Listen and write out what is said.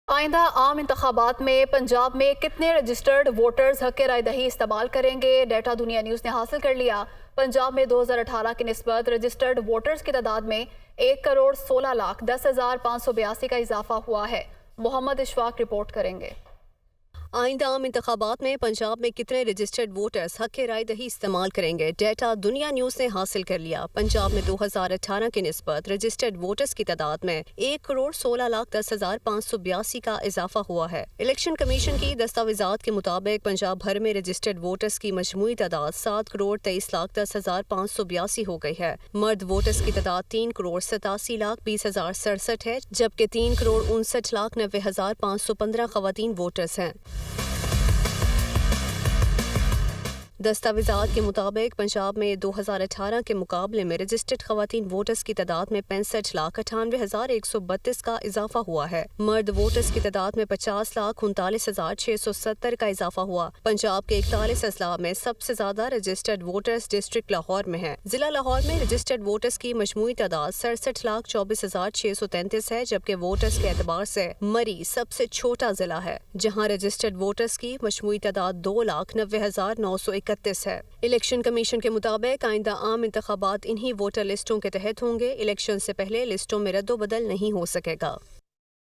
آئندہ عام انتخابات میں پنجاب میں کتنے رجسٹرڈ ووٹرز حق رائے دہی استعمال کریں گے؟ ڈیٹا دنیا نیوز نے حاصل کر لیا۔ پنجاب میں 2018 کی نسبت رجسٹرڈ ووٹرز کی تعداد میں 1,16,10,582 کا اضافہ ہوا ہے۔ محمد اشفاق رپورٹ کریں گے۔ آئندہ عام انتخابات میں پنجاب میں کتنے رجسٹرڈ ووٹرز حق رائے دہی استعمال کریں گے؟ ڈیٹا دنیا نیوز نے حاصل کر لیا۔ پنجاب میں 2018 کی نسبت رجسٹرڈ ووٹرز کی تعداد میں 1,16,10,582 کا اضافہ ہوا ہے۔ الیکشن کمیشن کی دستاویزات کے مطابق پنجاب بھر میں رجسٹرڈ ووٹرز کی مجموعی تعداد 7,23,10,10,582 ہو گئی ہے۔ مرد ووٹرز کی تعداد 3,87,20,067 ہے، جبکہ 3,59,90,515 خواتین ووٹرز ہیں۔ دستاویزات کے مطابق پنجاب میں 2018 کے مقابلے میں رجسٹرڈ خواتین ووٹرز کی تعداد میں 65,98,132 کا اضافہ ہوا ہے۔ مرد ووٹرز کی تعداد میں 50,39,670 کا اضافہ ہوا۔ پنجاب کے 41 اضلاع میں سب سے زیادہ رجسٹرڈ ووٹرز ڈسٹرکٹ لاہور میں ہیں۔ ضلع لاہور میں رجسٹرڈ ووٹرز کی مجموعی تعداد 67,24,633 ہے، جبکہ ووٹرز کے اعتبار سے مری سب سے چھوٹا ضلع ہے، جہاں رجسٹرڈ ووٹرز کی مجموعی تعداد 2,90,931 ہے۔ الیکشن کمیشن کے مطابق آئندہ عام انتخابات انہی ووٹر لسٹوں کے تحت ہوں گے۔ الیکشن سے پہلے لسٹوں میں رد و بدل نہیں ہو سکے گا۔